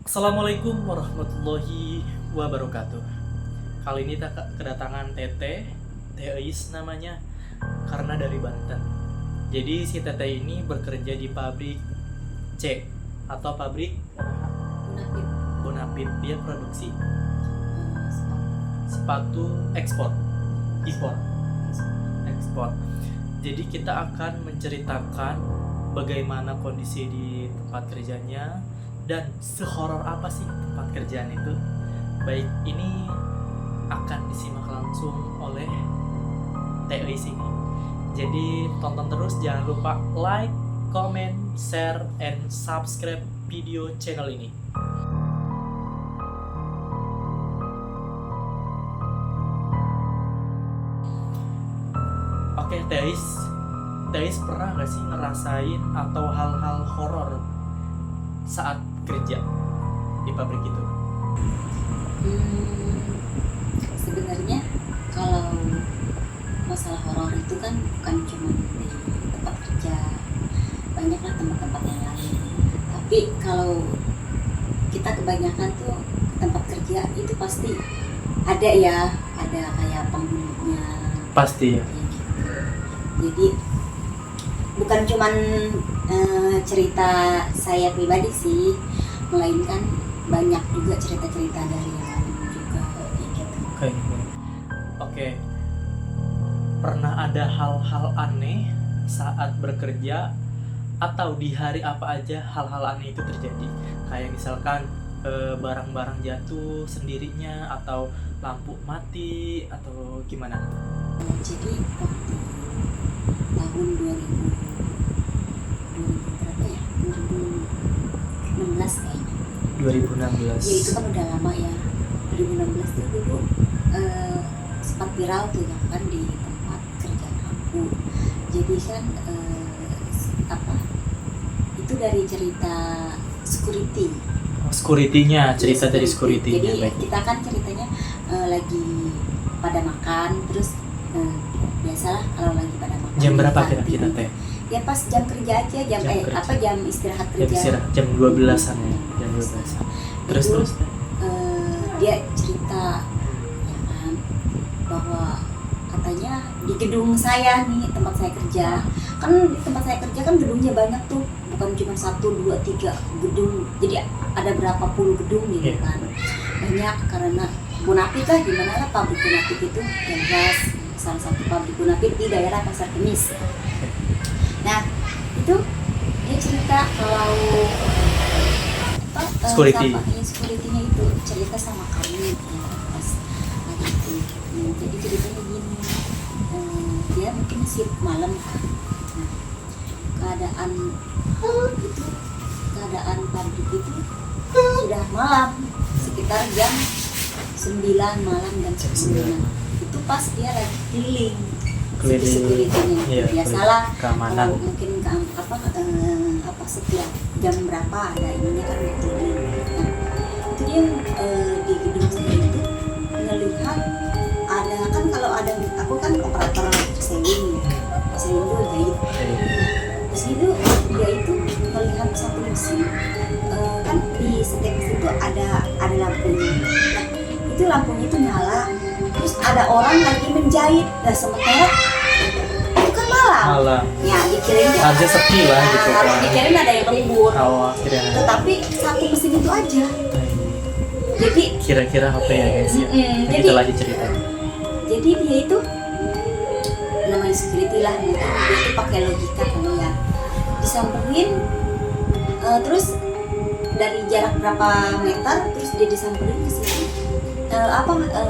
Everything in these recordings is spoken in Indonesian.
Assalamualaikum warahmatullahi wabarakatuh. Kali ini kita kedatangan Tete, Teis namanya, karena dari Banten. Jadi si Tete ini bekerja di pabrik C atau pabrik Bonapit. Bonapit. Dia produksi Sepatu. sepatu ekspor. Jadi kita akan menceritakan bagaimana kondisi di tempat kerjanya dan sehoror apa sih tempat kerjaan itu. Baik, ini akan disimak langsung oleh TEIS ini. Jadi tonton terus, jangan lupa like, comment, share, and subscribe video channel ini. Oke, Teis pernah gak sih ngerasain atau hal-hal horor saat kerja di pabrik itu? Sebenarnya kalau masalah horor itu kan bukan cuma di tempat kerja, banyaklah tempat-tempat yang lain. Tapi kalau kita kebanyakan tuh tempat kerja itu pasti ada kayak penghuninya. Pasti ya. Kayak gitu. Jadi bukan cuman cerita saya pribadi sih, melainkan banyak juga cerita-cerita dari yang lain juga kayak gitu. Oke. Pernah ada hal-hal aneh saat bekerja atau di hari apa aja hal-hal aneh itu terjadi? Kayak misalkan barang-barang jatuh sendirinya atau lampu mati atau gimana? Jadi waktu tahun 2016 kayaknya. 2016. Ya itu kan udah lama ya. 2016 tuh dulu sempat viral tuh ya kan di tempat kerjaan aku. Jadi kan itu dari cerita security. Security-nya, cerita dari security-nya. Jadi Baik. kita kan ceritanya lagi pada makan, terus biasalah kalau lagi pada makan. Jam berapa di kantin. kira-kira Teh? Ya pas jam kerja aja, Jam kerja. jam istirahat Jam kerja. istirahat, jam 12-an ya. Jam 12. Terus Itu, terus. dia cerita ya kan bahwa katanya di gedung saya nih, tempat saya kerja, kan di tempat saya kerja kan gedungnya banyak tuh, bukan cuma 1, 2, 3 gedung, jadi ada berapa puluh gedung gitu Iya. kan, banyak karena Bonapit lah, gimana lah pabrik Bonapit itu yang gas, salah satu pabrik Bonapit di daerah Pasar Kemis. Nah itu dia cerita kalau security-nya itu cerita sama kami ya, pas hari itu. Jadi ceritanya gini, dia mungkin shift malam kan. Nah, keadaan pabrik itu sudah malam, sekitar jam 9 malam dan 10. Itu pas dia lagi keliling security-nya. Iya, Biasalah keamanan. kalau mungkin setiap jam berapa ada ininya kan keliling. Nah, itu dia di gedung saya itu ngelihat ada kan, kalau ada, aku kan operator sewing itu jahit. Di situ dia itu melihat satu mesin, kan di setiap mesin itu ada lampunya. Nah, itu lampunya itu nyala, terus ada orang lagi menjahit. Nah, sementara itu kan malam. Ya, dikirain Harusnya sepi lah gitu kan. harus dikirain ada yang lembur. Kira-kira. Tetapi satu mesin itu aja. Jadi Kira-kira apa ya guys ya? Nah, jadi kita lanjut ceritanya. jadi dia itu namanya security lah, dia itu pakai logika kan ya, disamperin terus dari jarak berapa meter, terus dia disamperin ke sini,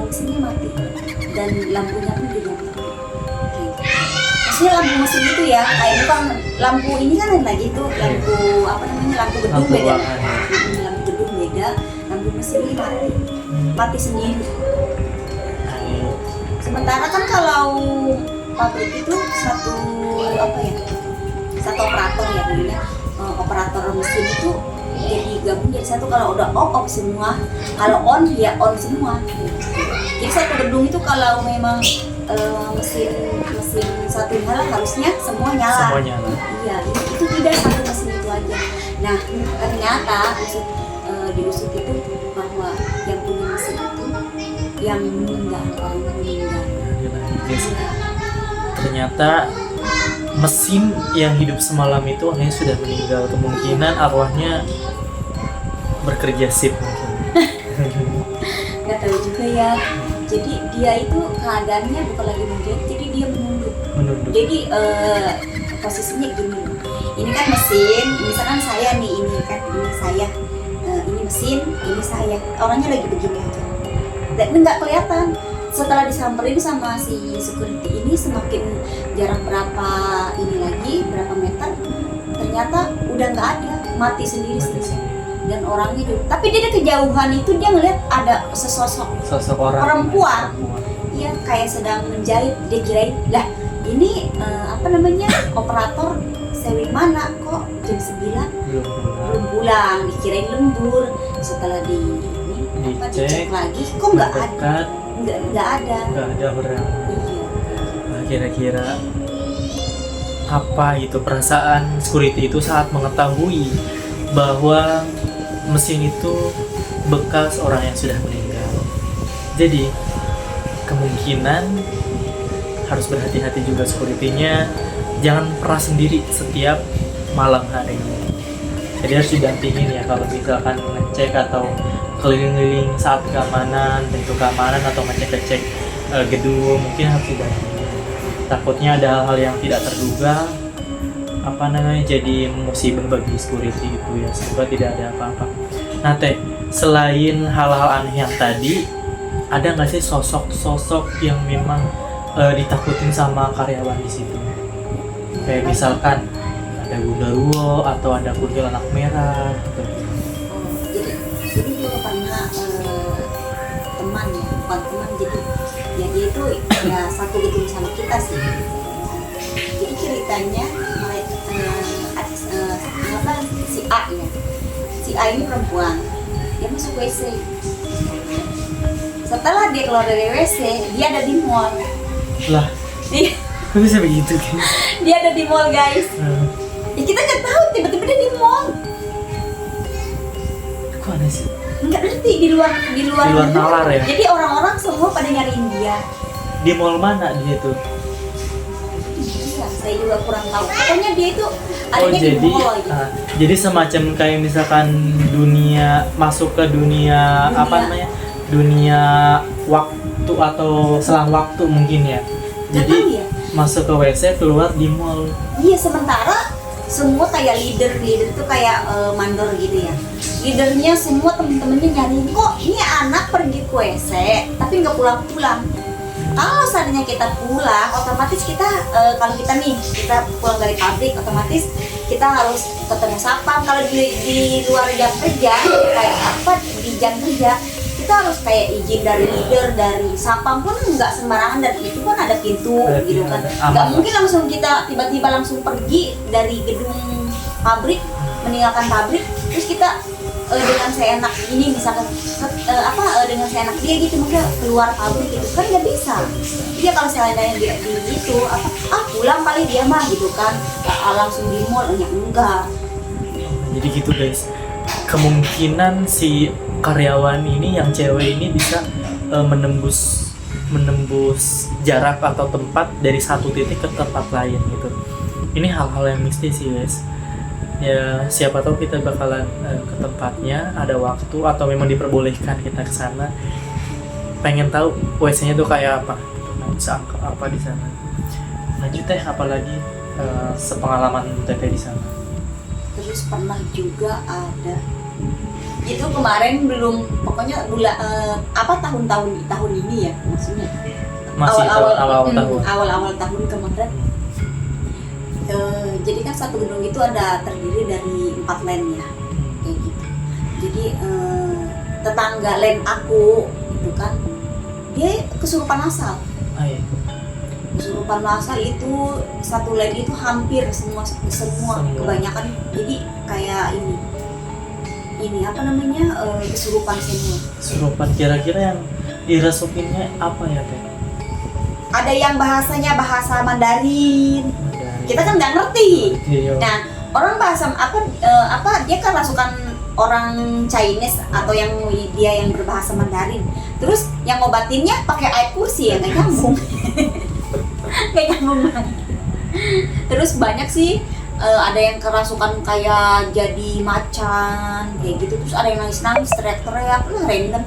mesinnya mati dan lampunya pun juga mati. Maksudnya lampu mesin itu ya, kayak bukan lampu ini kan yang lagi tuh, lampu lampu gedung Lampu beda. ruangan. Lampu gedung beda, lampu mesin ini mati sendiri. Sementara kan kalau pabrik itu satu operator ya dulunya, operator mesin itu jadi gabung jadi satu, kalau udah off semua, kalau on ya on semua. Jadi satu gedung itu kalau memang mesin satu nyala harusnya semua nyala. Semua nyala. Iya, itu tidak satu mesin itu aja. Nah ternyata diusut itu bahwa yang punya mesin itu yang meninggal, orang yang meninggal. Guys, ternyata mesin yang hidup semalam itu akhirnya sudah meninggal. Kemungkinan arwahnya bekerja sip mungkin. Nggak tahu juga ya. Jadi dia itu keadaannya bukan lagi menjahit, jadi dia menunduk. Jadi posisinya gini, ini kan mesin, misalkan saya nih, ini kan ini saya, ini mesin, ini saya, orangnya lagi begini aja, dan nggak kelihatan. Setelah disamperin sama si security ini, semakin jarak berapa ini lagi, berapa meter, ternyata udah nggak ada, mati sendiri. Dan orangnya juga, tapi dia di kejauhan itu dia ngeliat ada sosok orang perempuan, ya kayak sedang menjahit. Dia kirain lah ini operator sewi mana kok jam 9 belum pulang, dikirain lembur. Setelah dicek lagi kok nggak ada, nggak ada orang. Iya. Nah, kira-kira apa itu perasaan security itu saat mengetahui bahwa mesin itu bekas orang yang sudah meninggal. Jadi kemungkinan harus berhati-hati juga security-nya, jangan pernah sendiri setiap malam hari. Jadi harus didampingin ya kalau misalkan ngecek atau keliling-keliling saat keamanan, pintu keamanan atau ngecek-ngecek gedung, mungkin harus didampingin. Takutnya ada hal-hal yang tidak terduga jadi musibah bagi security itu ya. Semoga tidak ada apa-apa. Nah Teh, selain hal-hal aneh yang tadi, ada nggak sih sosok-sosok yang memang ditakutin sama karyawan di situ? Kayak misalkan ada Gundaruwo atau ada kuntilanak merah gitu. Jadi dulu pernah teman ya, bukan teman, jadi ya dia itu ya satu gedung sama kita sih. Jadi ceritanya si A ya, si A ini perempuan, dia masuk WC. Setelah dia keluar dari WC, dia ada di mall. Lah, kok bisa begitu kan? Dia ada di mall guys. Ya kita nggak tahu, tiba-tiba dia di mall. Kok aneh sih? Nggak ngerti, di luar nalar ya. Jadi orang-orang semua pada nyariin dia. Di mall mana dia tuh? Iya, saya juga kurang tahu. Pokoknya dia itu adanya di mall gitu. Jadi semacam kayak misalkan masuk ke dunia dunia waktu atau selang waktu mungkin ya. Jadi Ya. Masuk ke WC, keluar di mall. Iya, sementara semua kayak leader itu kayak mandor gitu ya. Leadernya semua temen-temennya nyariin, kok ini anak pergi ke WC tapi nggak pulang-pulang. Kalau seandainya kita pulang, otomatis kita kalau kita pulang dari pabrik, otomatis kita harus ketemu satpam. Kalau di luar jam kerja, kayak di jam kerja, kita harus kayak izin dari leader, dari satpam pun nggak sembarangan, dan itu kan ada pintu gitu kan. Nggak mungkin langsung kita tiba-tiba langsung pergi dari gedung pabrik, meninggalkan pabrik, terus kita dengan seenak ini misalkan dengan seenak dia gitu maksudnya keluar pabrik gitu kan nggak bisa. Dia kalau seandainya dia di itu pulang kali dia mah gitu kan, langsung di mall, enggak. Jadi gitu guys, kemungkinan si karyawan ini yang cewek ini bisa menembus jarak atau tempat dari satu titik ke tempat lain gitu. Ini hal-hal yang mistis sih guys. Ya siapa tahu kita bakalan ke tempatnya, ada waktu atau memang diperbolehkan kita ke sana. Pengen tahu WC-nya tuh kayak apa, bisa apa di sana. Lanjut Teh, apalagi sepengalaman Teteh di sana. Terus pernah juga ada itu kemarin pokoknya tahun ini ya, maksudnya masih awal tahun kemarin. Jadi kan satu gedung itu ada terdiri dari 4 lane ya, kayak gitu. Jadi tetangga lane aku itu kan dia kesurupan masal. Kesurupan masal itu satu lane itu hampir semua kebanyakan. Jadi kayak kesurupan semua. Kesurupan, kira-kira yang dirasukinnya apa ya Teh? Ada yang bahasanya bahasa Mandarin. Kita kan nggak ngerti. Nah, orang bahasa dia kan rasukan orang Chinese atau yang dia yang berbahasa Mandarin. Terus yang ngobatinnya pakai air kursi ya nggak nyambung. Nggak nyambung banget. Terus banyak sih ada yang kerasukan kayak jadi macan kayak gitu. Terus ada yang nangis-nangis, teriak-teriak, random.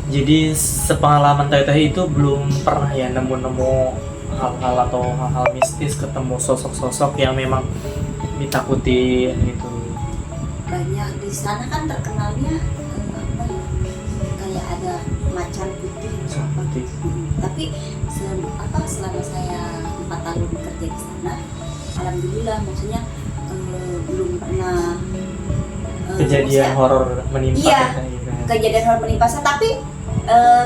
Jadi sepengalaman Teteh itu belum pernah ya nemu-nemu hal-hal atau hal-hal mistis, ketemu sosok-sosok yang memang ditakutin gitu. Banyak di sana kan terkenalnya apa ya, kayak ada macan putih atau apa Putih. gitu. Tapi selama saya 4 tahun kerja di sana, alhamdulillah maksudnya belum pernah Kejadian maksudnya, horor menimpa iya, Teteh gitu. kejadian horor menimpa saya. Tapi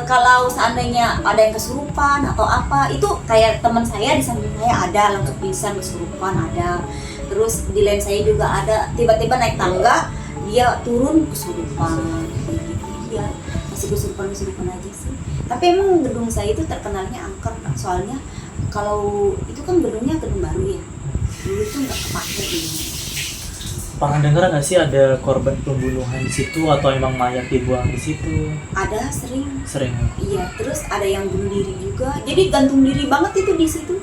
kalau seandainya ada yang kesurupan atau apa, itu kayak teman saya di samping saya ada langsung pingsan kesurupan ada. Terus di lain saya juga ada tiba-tiba naik tangga dia turun kesurupan kayak gitu. Iya, masih kesurupan aja sih. Tapi emang gedung saya itu terkenalnya angker, soalnya kalau itu kan gedungnya gedung baru ya, dulu itu nggak kepake gitu. Pernah dengar nggak sih ada korban pembunuhan di situ atau emang mayat dibuang di situ? Ada sering. Sering Iya, terus ada yang bunuh diri juga. Jadi gantung diri banget itu di situ.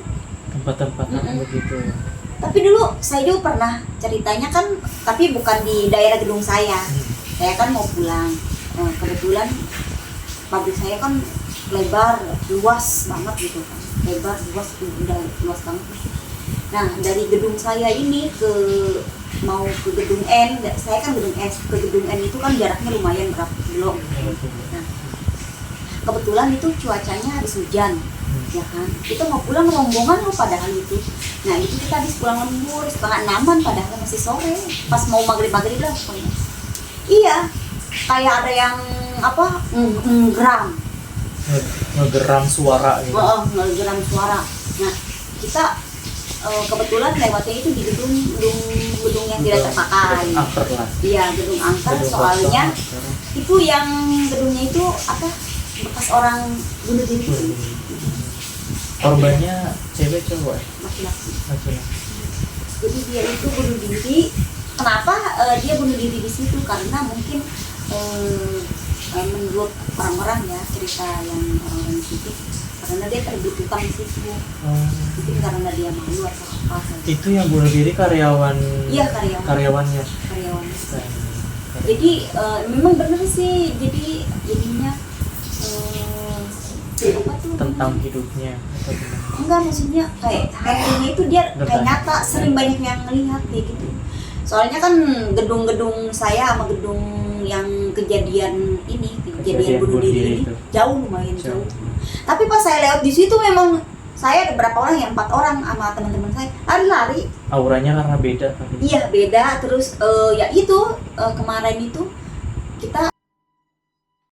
tempat-tempat begitu. Tapi dulu saya juga pernah ceritanya kan, tapi bukan di daerah gedung saya. Saya kan mau pulang. Kebetulan pabrik saya kan lebar, luas banget gitu kan. Lebar, luas, udah luas banget. Nah, dari gedung saya ini mau ke gedung N, saya kan gedung S, ke gedung N itu kan jaraknya lumayan berapa kilo. Nah, kebetulan itu cuacanya habis hujan, ya kan. Kita mau pulang rombongan loh padahal itu. Nah, itu kita habis pulang lembur, 5:30 padahal masih sore. Pas mau maghrib-maghrib lah pokoknya. Iya, kayak ada yang apa, ngeram. Ngegeram suara gitu. Ngeram suara. Nah, kita kebetulan lewatnya itu di gedung yang tidak terpakai. Angker lah. Iya, gedung angker. Gedung Soalnya kosong, angker. itu yang gedungnya itu apa, bekas orang bunuh diri itu. Korbannya cewek cowok? Laki-laki. Laki-laki. Jadi dia itu bunuh diri. Kenapa dia bunuh diri di situ? Karena mungkin menurut orang-orang ya, cerita yang orang-orang di situ, karena dia terbit hutang di situ. Mungkin karena dia malu atau apa. Itu yang bunuh diri karyawan. Iya, karyawan. Karyawannya. Karyawan. Jadi memang benar sih. Jadinya apa tuh? Tentang hidupnya. Atau gimana? Enggak, maksudnya kayak hantunya itu dia kayak nyata, sering banyak yang ngelihat kayak gitu. Soalnya kan gedung-gedung saya sama gedung yang kejadian bunuh diri ini itu. jauh, lumayan jauh. Tapi pas saya lewat di situ memang saya ada berapa orang ya, 4 orang sama teman-teman saya lari-lari. Auranya karena beda. Iya, beda. Terus ya itu kemarin itu kita